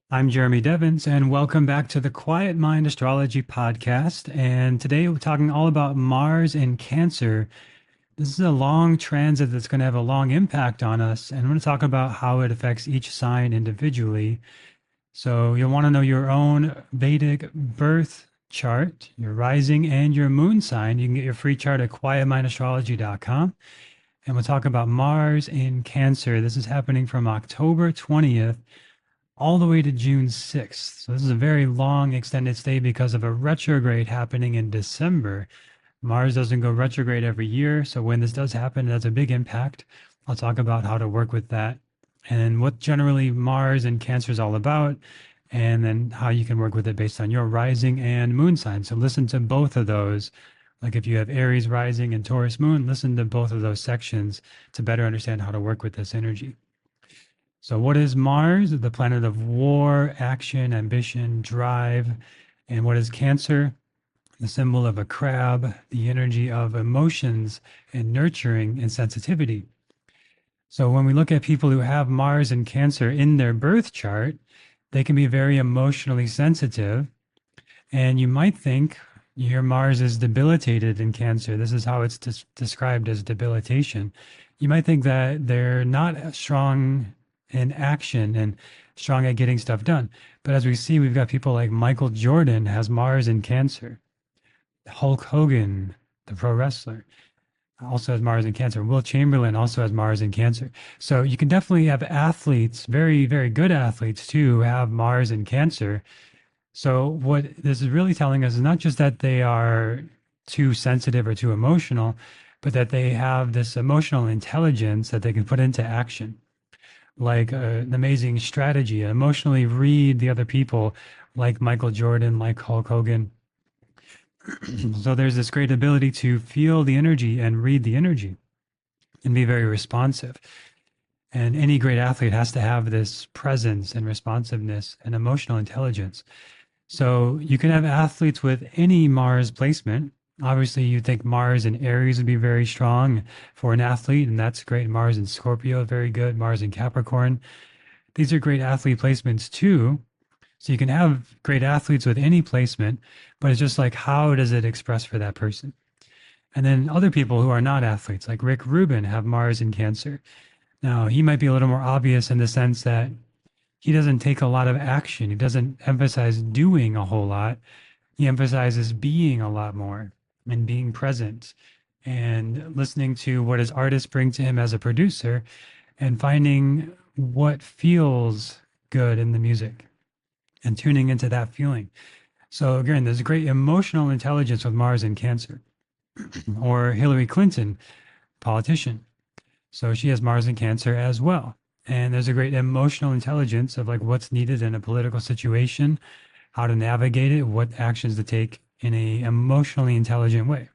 I'm Jeremy Devins, and welcome back to the Quiet Mind Astrology podcast. And today we're talking all about Mars in Cancer. This is a long transit that's going to have a long impact on us, and I'm going to talk about how it affects each sign individually. So you'll want to know your own Vedic birth chart, your rising and your moon sign. You can get your free chart at quietmindastrology.com. And we'll talk about Mars in Cancer. This is happening from October 20th all the way to June 6th. So this is a very long extended stay because of a retrograde happening in December. Mars doesn't go retrograde every year. So when this does happen, it has a big impact. I'll talk about how to work with that and what generally Mars and Cancer is all about, and then how you can work with it based on your rising and moon sign. So listen to both of those. Like if you have Aries rising and Taurus moon, listen to both of those sections to better understand how to work with this energy. So, what is Mars? The planet of war, action, ambition, drive. And what is Cancer? The symbol of a crab, the energy of emotions and nurturing and sensitivity. So, when we look at people who have Mars and Cancer in their birth chart, they can be very emotionally sensitive. And you might think your Mars is debilitated in Cancer. This is how it's described as debilitation. You might think that they're not strong in action and strong at getting stuff done. But as we see, we've got people like Michael Jordan has Mars in Cancer. Hulk Hogan, the pro wrestler, also has Mars in Cancer. Will Chamberlain also has Mars in Cancer. So you can definitely have athletes, very, very good athletes too, who have Mars in Cancer. So what this is really telling us is not just that they are too sensitive or too emotional, but that they have this emotional intelligence that they can put into action, like an amazing strategy, emotionally read the other people, like Michael Jordan, like Hulk Hogan. So there's this great ability to feel the energy and read the energy and be very responsive. And any great athlete has to have this presence and responsiveness and emotional intelligence. So you can have athletes with any Mars placement. Obviously, you think Mars in Aries would be very strong for an athlete, and that's great. Mars in Scorpio, very good. Mars in Capricorn. These are great athlete placements too. So you can have great athletes with any placement, but it's just like, how does it express for that person? And then other people who are not athletes, like Rick Rubin, have Mars in Cancer. Now, he might be a little more obvious in the sense that he doesn't take a lot of action. He doesn't emphasize doing a whole lot. He emphasizes being a lot more and being present and listening to what his artists bring to him as a producer and finding what feels good in the music and tuning into that feeling. So again, there's great emotional intelligence with Mars in Cancer. Or Hillary Clinton, politician. So she has Mars in Cancer as well. And there's a great emotional intelligence of like what's needed in a political situation, how to navigate it, what actions to take in a emotionally intelligent way.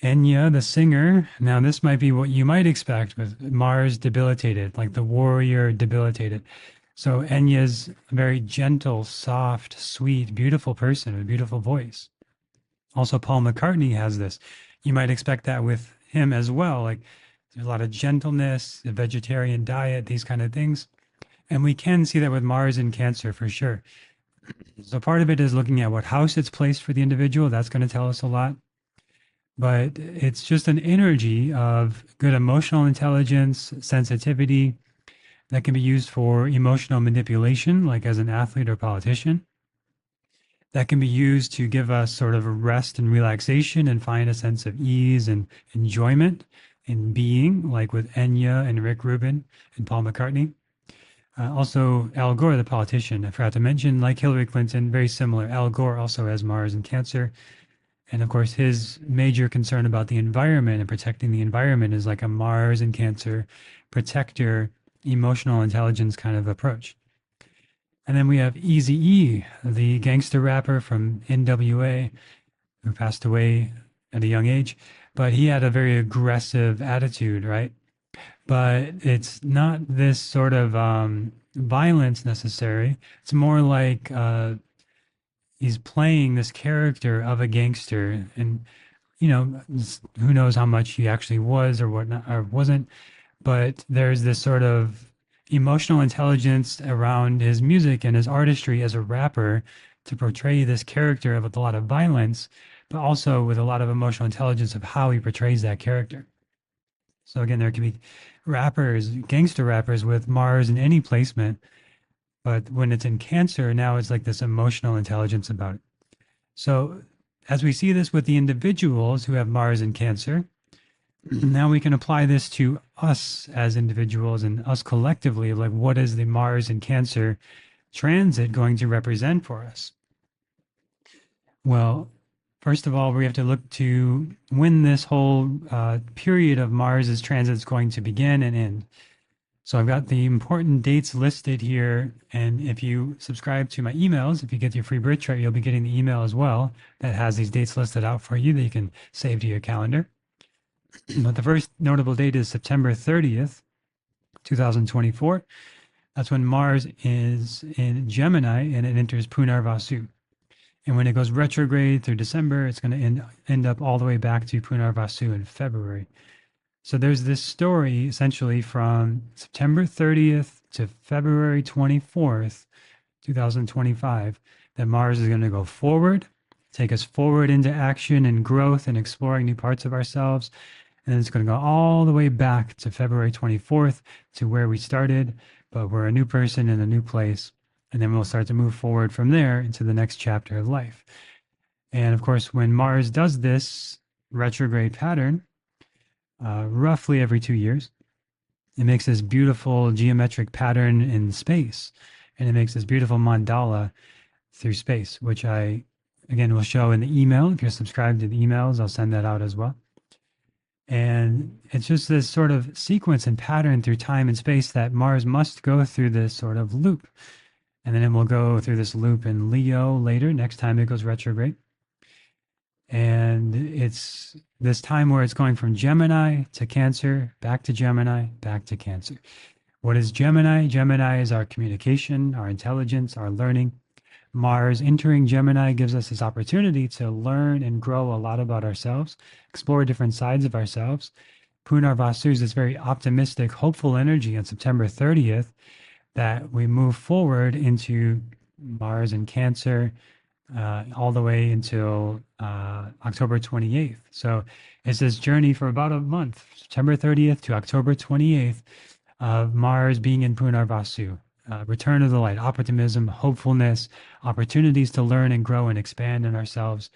Enya, the singer, now this might be what you might expect with Mars debilitated, like the warrior debilitated. So Enya's a very gentle, soft, sweet, beautiful person with a beautiful voice. Also, Paul McCartney has this. You might expect that with him as well. Like there's a lot of gentleness, a vegetarian diet, these kind of things. And we can see that with Mars in Cancer for sure. So part of it is looking at what house it's placed for the individual. That's going to tell us a lot. But it's just an energy of good emotional intelligence, sensitivity that can be used for emotional manipulation, like as an athlete or politician. That can be used to give us sort of a rest and relaxation and find a sense of ease and enjoyment in being, like with Enya and Rick Rubin and Paul McCartney. Also, Al Gore, the politician, I forgot to mention, like Hillary Clinton, very similar. Al Gore also has Mars in Cancer. And of course, his major concern about the environment and protecting the environment is like a Mars in Cancer protector, emotional intelligence kind of approach. And then we have Eazy-E, the gangster rapper from NWA, who passed away at a young age. But he had a very aggressive attitude, right? But it's not this sort of violence necessary. It's more like he's playing this character of a gangster, and who knows how much he actually was or whatnot or wasn't. But there's this sort of emotional intelligence around his music and his artistry as a rapper to portray this character of a lot of violence, but also with a lot of emotional intelligence of how he portrays that character. So again, there can be rappers, gangster rappers with Mars in any placement, but when it's in Cancer, now it's like this emotional intelligence about it. So as we see this with the individuals who have Mars in Cancer, now we can apply this to us as individuals and us collectively. Like, what is the Mars in Cancer transit going to represent for us? Well, first of all, we have to look to when this whole period of Mars's transit is going to begin and end. So I've got the important dates listed here. And if you subscribe to my emails, if you get your free birth chart, you'll be getting the email as well that has these dates listed out for you that you can save to your calendar. But the first notable date is September 30th, 2024. That's when Mars is in Gemini and it enters Punarvasu. And when it goes retrograde through December, it's going to end up all the way back to Punarvasu in February. So there's this story essentially from September 30th to February 24th, 2025, that Mars is going to go forward, take us forward into action and growth and exploring new parts of ourselves. And then it's going to go all the way back to February 24th to where we started, but we're a new person in a new place. And then we'll start to move forward from there into the next chapter of life. And of course, when Mars does this retrograde pattern, roughly every 2 years, it makes this beautiful geometric pattern in space. And it makes this beautiful mandala through space, which I, again, will show in the email. If you're subscribed to the emails, I'll send that out as well. And it's just this sort of sequence and pattern through time and space that Mars must go through this sort of loop. And then it will go through this loop in Leo later, next time it goes retrograde. And it's this time where it's going from Gemini to Cancer, back to Gemini, back to Cancer. What is Gemini? Gemini is our communication, our intelligence, our learning. Mars entering Gemini gives us this opportunity to learn and grow a lot about ourselves, explore different sides of ourselves. Punarvasu is this very optimistic, hopeful energy on September 30th that we move forward into Mars and Cancer all the way until October 28th. So it's this journey for about a month, September 30th to October 28th, of Mars being in Punarvasu. Return of the light, optimism, hopefulness, opportunities to learn and grow and expand in ourselves.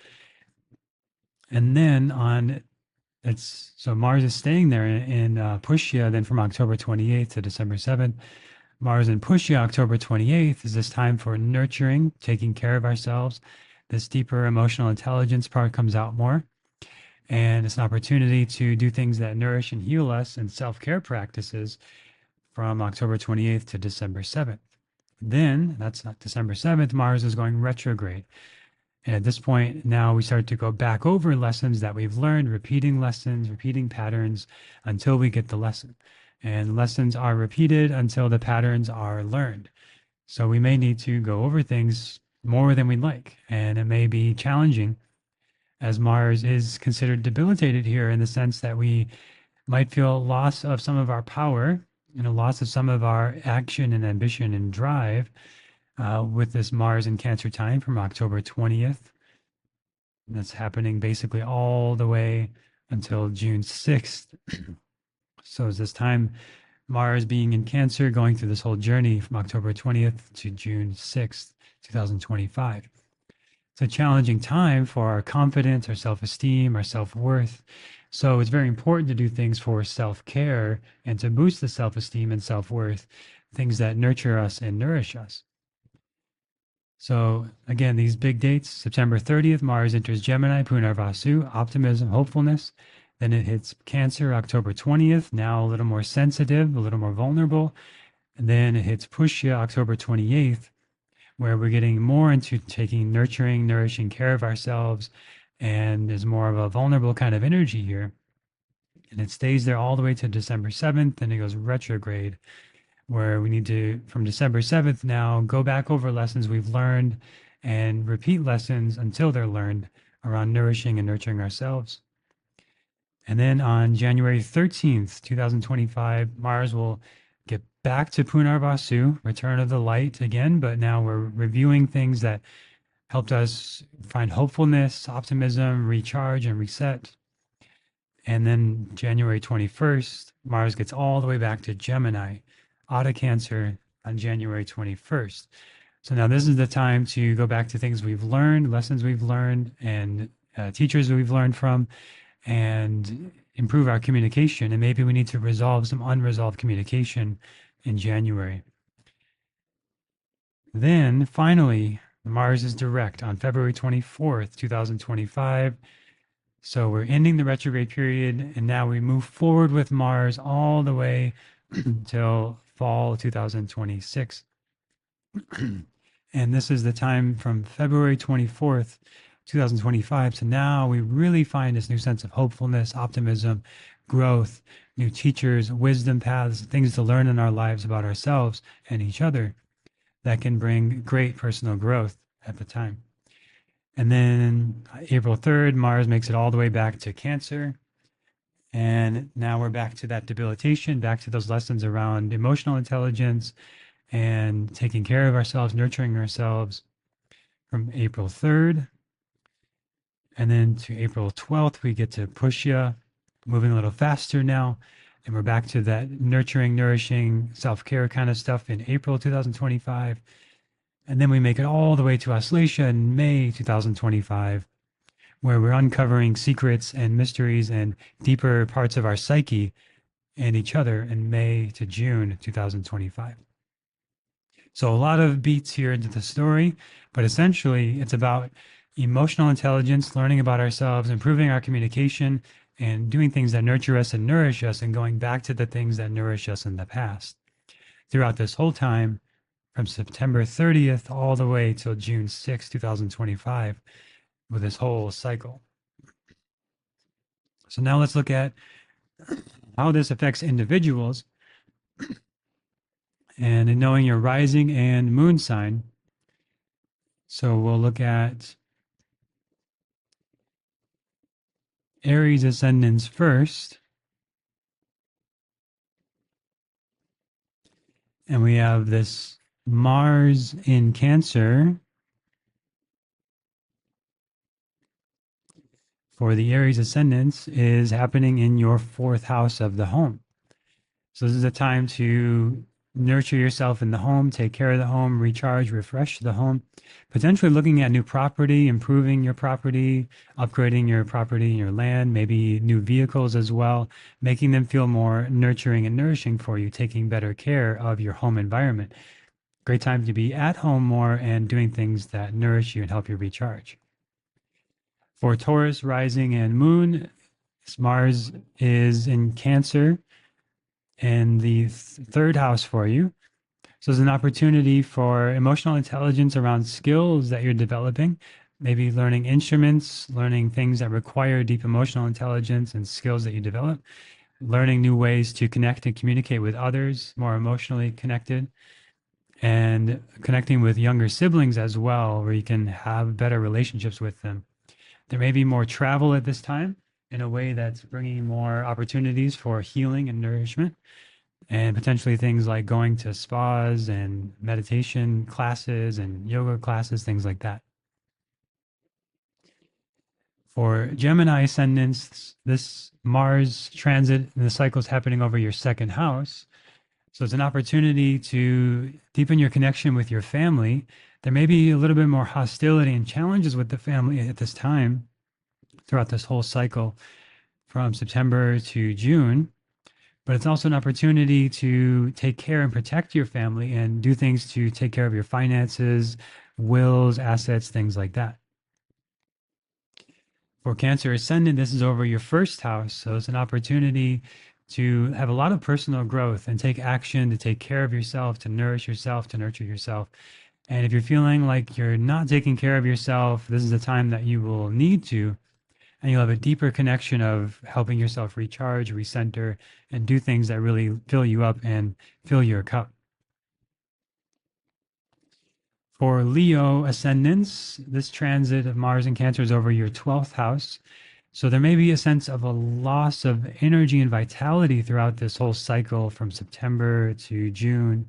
And then so Mars is staying there in Pushya, then from October 28th to December 7th. Mars in Pushya, October 28th, is this time for nurturing, taking care of ourselves. This deeper emotional intelligence part comes out more. And it's an opportunity to do things that nourish and heal us and self-care practices from October 28th to December 7th. Then, that's not December 7th, Mars is going retrograde. And at this point, now we start to go back over lessons that we've learned, repeating lessons, repeating patterns until we get the lesson. And lessons are repeated until the patterns are learned. So we may need to go over things more than we'd like. And it may be challenging as Mars is considered debilitated here in the sense that we might feel loss of some of our power and a loss of some of our action and ambition and drive with this Mars in Cancer time from October 20th. That's happening basically all the way until June 6th. So it's this time, Mars being in Cancer, going through this whole journey from October 20th to June 6th, 2025. It's a challenging time for our confidence, our self-esteem, our self-worth. So it's very important to do things for self-care and to boost the self-esteem and self-worth, things that nurture us and nourish us. So again, these big dates, September 30th, Mars enters Gemini, Punarvasu, optimism, hopefulness. Then it hits Cancer, October 20th, now a little more sensitive, a little more vulnerable. And then it hits Pushya, October 28th, where we're getting more into taking nurturing, nourishing care of ourselves. And there's more of a vulnerable kind of energy here. And it stays there all the way to December 7th, then it goes retrograde, where we need to, from December 7th now, go back over lessons we've learned and repeat lessons until they're learned around nourishing and nurturing ourselves. And then on January 13th, 2025, Mars will get back to Punarvasu, return of the light again, but now we're reviewing things that helped us find hopefulness, optimism, recharge, and reset. And then January 21st, Mars gets all the way back to Gemini, out of Cancer on January 21st. So now this is the time to go back to things we've learned, lessons we've learned, and teachers we've learned from, and improve our communication. And maybe we need to resolve some unresolved communication in January. Then finally, Mars is direct on February 24th, 2025. So we're ending the retrograde period, and now we move forward with Mars all the way till fall 2026. And this is the time from February 24th, 2025 to now. We really find this new sense of hopefulness, optimism, growth, new teachers, wisdom paths, things to learn in our lives about ourselves and each other that can bring great personal growth at the time. And then April 3rd, Mars makes it all the way back to Cancer. And now we're back to that debilitation, back to those lessons around emotional intelligence and taking care of ourselves, nurturing ourselves from April 3rd. And then to April 12th, we get to Pushya, moving a little faster now. And we're back to that nurturing, nourishing, self-care kind of stuff in April 2025. And then we make it all the way to Aslesha in May 2025, where we're uncovering secrets and mysteries and deeper parts of our psyche and each other in May to June 2025. So a lot of beats here into the story, but essentially it's about emotional intelligence, learning about ourselves, improving our communication, and doing things that nurture us and nourish us, and going back to the things that nourish us in the past. Throughout this whole time, from September 30th all the way till June 6, 2025, with this whole cycle. So now let's look at how this affects individuals. And in knowing your rising and moon sign, so we'll look at Aries ascendants first. And we have this Mars in Cancer for the Aries ascendants is happening in your fourth house of the home. So this is a time to nurture yourself in the home, take care of the home, recharge, refresh the home, potentially looking at new property, improving your property, upgrading your property and your land, maybe new vehicles as well, making them feel more nurturing and nourishing for you, taking better care of your home environment. Great time to be at home more and doing things that nourish you and help you recharge. For Taurus, rising and moon, Mars is in Cancer and the third house for you. So there's an opportunity for emotional intelligence around skills that you're developing, maybe learning instruments, learning things that require deep emotional intelligence and skills that you develop, learning new ways to connect and communicate with others, more emotionally connected, and connecting with younger siblings as well, where you can have better relationships with them. There may be more travel at this time in a way that's bringing more opportunities for healing and nourishment, and potentially things like going to spas and meditation classes and yoga classes, things like that. For Gemini ascendants, this Mars transit and the cycle is happening over your second house. So it's an opportunity to deepen your connection with your family. There may be a little bit more hostility and challenges with the family at this time throughout this whole cycle from September to June. But it's also an opportunity to take care and protect your family and do things to take care of your finances, wills, assets, things like that. For Cancer ascendant, this is over your first house. So it's an opportunity to have a lot of personal growth and take action to take care of yourself, to nourish yourself, to nurture yourself. And if you're feeling like you're not taking care of yourself, this is the time that you will need to, and you'll have a deeper connection of helping yourself recharge, recenter, and do things that really fill you up and fill your cup. For Leo ascendants, this transit of Mars and Cancer is over your 12th house. So there may be a sense of a loss of energy and vitality throughout this whole cycle from September to June,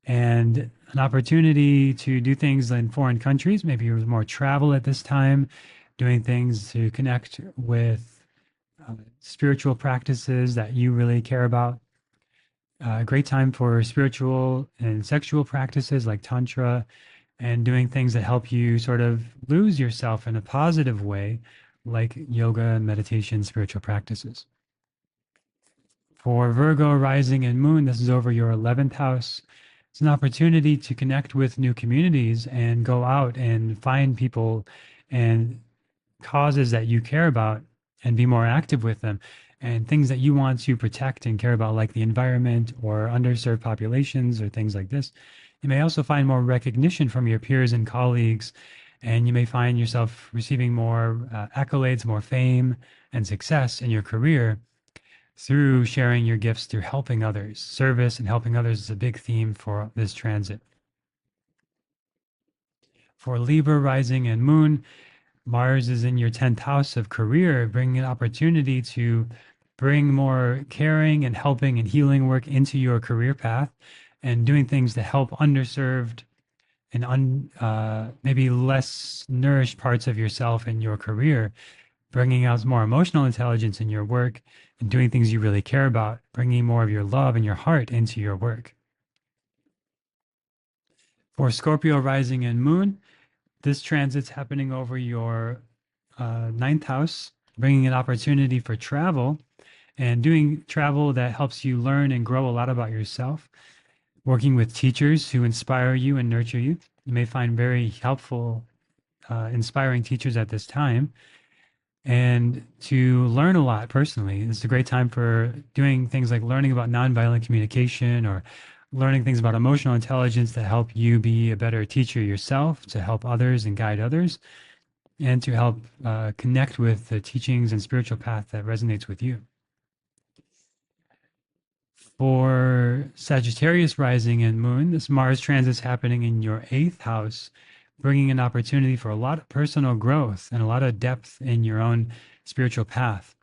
and an opportunity to do things in foreign countries. Maybe there's more travel at this time, doing things to connect with spiritual practices that you really care about. A great time for spiritual and sexual practices like Tantra, and doing things that help you sort of lose yourself in a positive way, like yoga and meditation, spiritual practices. For Virgo rising and moon, this is over your 11th house. It's an opportunity to connect with new communities and go out and find people and causes that you care about and be more active with them, and things that you want to protect and care about, like the environment or underserved populations or things like this. You may also find more recognition from your peers and colleagues, and you may find yourself receiving more accolades, more fame and success in your career through sharing your gifts, through helping others. Service and helping others is a big theme for this transit. For Libra rising and moon, Mars is in your 10th house of career, bringing an opportunity to bring more caring and helping and healing work into your career path, and doing things to help underserved and maybe less nourished parts of yourself in your career, bringing out more emotional intelligence in your work and doing things you really care about, bringing more of your love and your heart into your work. For Scorpio rising and moon, this transit's happening over your ninth house, bringing an opportunity for travel and doing travel that helps you learn and grow a lot about yourself, working with teachers who inspire you and nurture you. You may find very helpful, inspiring teachers at this time, and to learn a lot personally. It's a great time for doing things like learning about nonviolent communication or learning things about emotional intelligence to help you be a better teacher yourself, to help others and guide others, and to help connect with the teachings and spiritual path that resonates with you. For Sagittarius rising and moon, this Mars transit is happening in your 8th house, bringing an opportunity for a lot of personal growth and a lot of depth in your own spiritual path.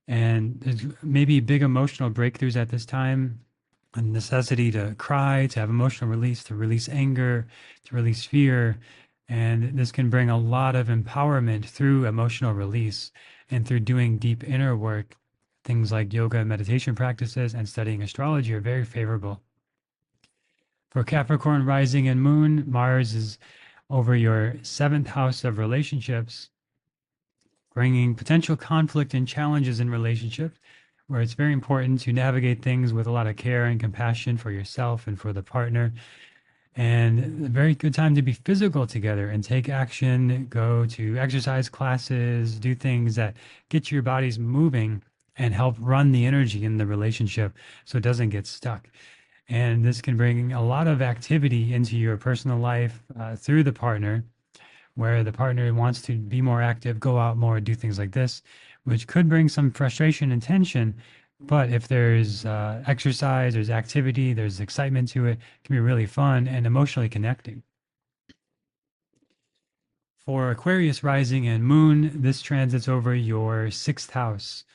And there's maybe big emotional breakthroughs at this time, a necessity to cry, to have emotional release, to release anger, to release fear. And this can bring a lot of empowerment through emotional release and through doing deep inner work. Things like yoga and meditation practices and studying astrology are very favorable. For Capricorn rising and moon, Mars is over your 7th house of relationships, bringing potential conflict and challenges in relationships, where it's very important to navigate things with a lot of care and compassion for yourself and for the partner. And a very good time to be physical together and take action, go to exercise classes, do things that get your bodies moving and help run the energy in the relationship so it doesn't get stuck. And this can bring a lot of activity into your personal life through the partner, where the partner wants to be more active, go out more, do things like this, which could bring some frustration and tension. But if there's exercise, there's activity, there's excitement to it, it can be really fun and emotionally connecting. For Aquarius rising and moon, this transits over your 6th house,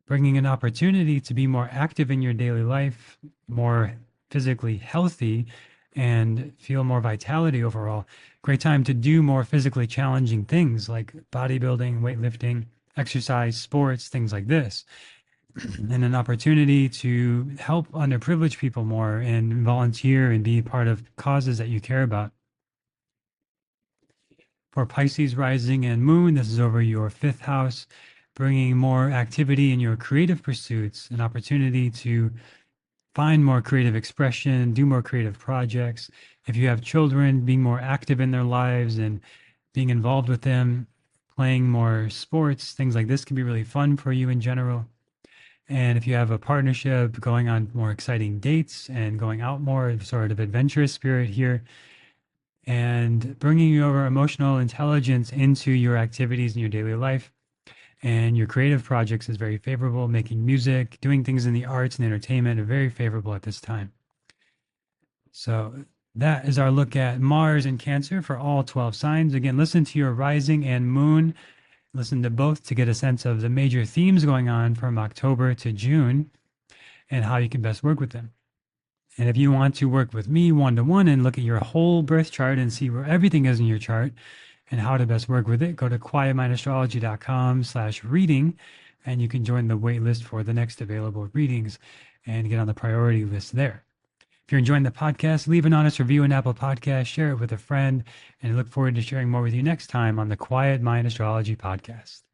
bringing an opportunity to be more active in your daily life, more physically healthy, and feel more vitality overall. Great time to do more physically challenging things like bodybuilding, weightlifting, exercise, sports, things like this. And an opportunity to help underprivileged people more and volunteer and be part of causes that you care about. For Pisces rising and moon, this is over your 5th house, bringing more activity in your creative pursuits, an opportunity to find more creative expression, do more creative projects. If you have children, being more active in their lives and being involved with them, playing more sports, things like this can be really fun for you in general. And if you have a partnership, going on more exciting dates and going out more, sort of adventurous spirit here, and bringing your emotional intelligence into your activities in your daily life and your creative projects is very favorable. Making music, doing things in the arts and entertainment are very favorable at this time. So that is our look at Mars and Cancer for all 12 signs. Again, listen to your rising and moon listen to both to get a sense of the major themes going on from October to June and how you can best work with them. And if you want to work with me one-to-one and look at your whole birth chart and see where everything is in your chart and how to best work with it, go to quietmindastrology.com/reading, and you can join the wait list for the next available readings and get on the priority list there. If you're enjoying the podcast, leave an honest review on Apple Podcasts, share it with a friend, and I look forward to sharing more with you next time on the Quiet Mind Astrology Podcast.